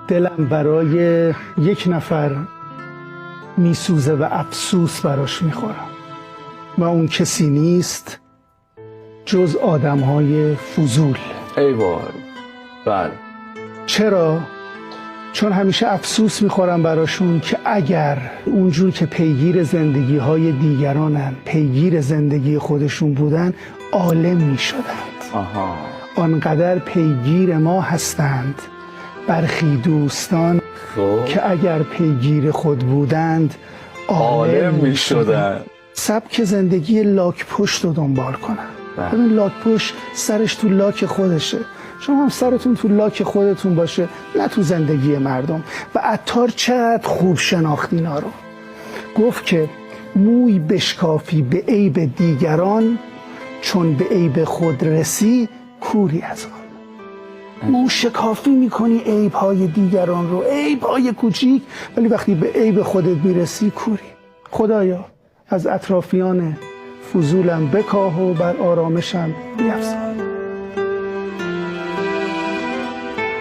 دلم برای یک نفر میسوزه و افسوس براش میخورم و اون کسی نیست جز آدمهای فضول. ای وای. بله. چرا؟ چون همیشه افسوس میخورم براشون که اگر اونجور که پیگیر زندگی های دیگرانن پیگیر زندگی خودشون بودن عالم میشدند. آنقدر پیگیر ما هستند برخی دوستان که اگر پیگیر خود بودند عالم میشدند. سبک زندگی لاک پشت رو دنبال کنن. ببین لاک پشت سرش تو لاک خودشه، شما هم سرتون تو لاک خودتون باشه، نه تو زندگی مردم. و عطار چقدر خوب شناخت اینا رو. گفت که موی بشکافی به عیب دیگران، چون به عیب خود رسی کوری از آن. مو شکافی میکنی عیب‌های دیگران رو، عیب‌های کوچیک، ولی وقتی به عیب خودت میرسی کوری. خدایا از اطرافیان فضولم بکاه و بر آرامشم بیفزای.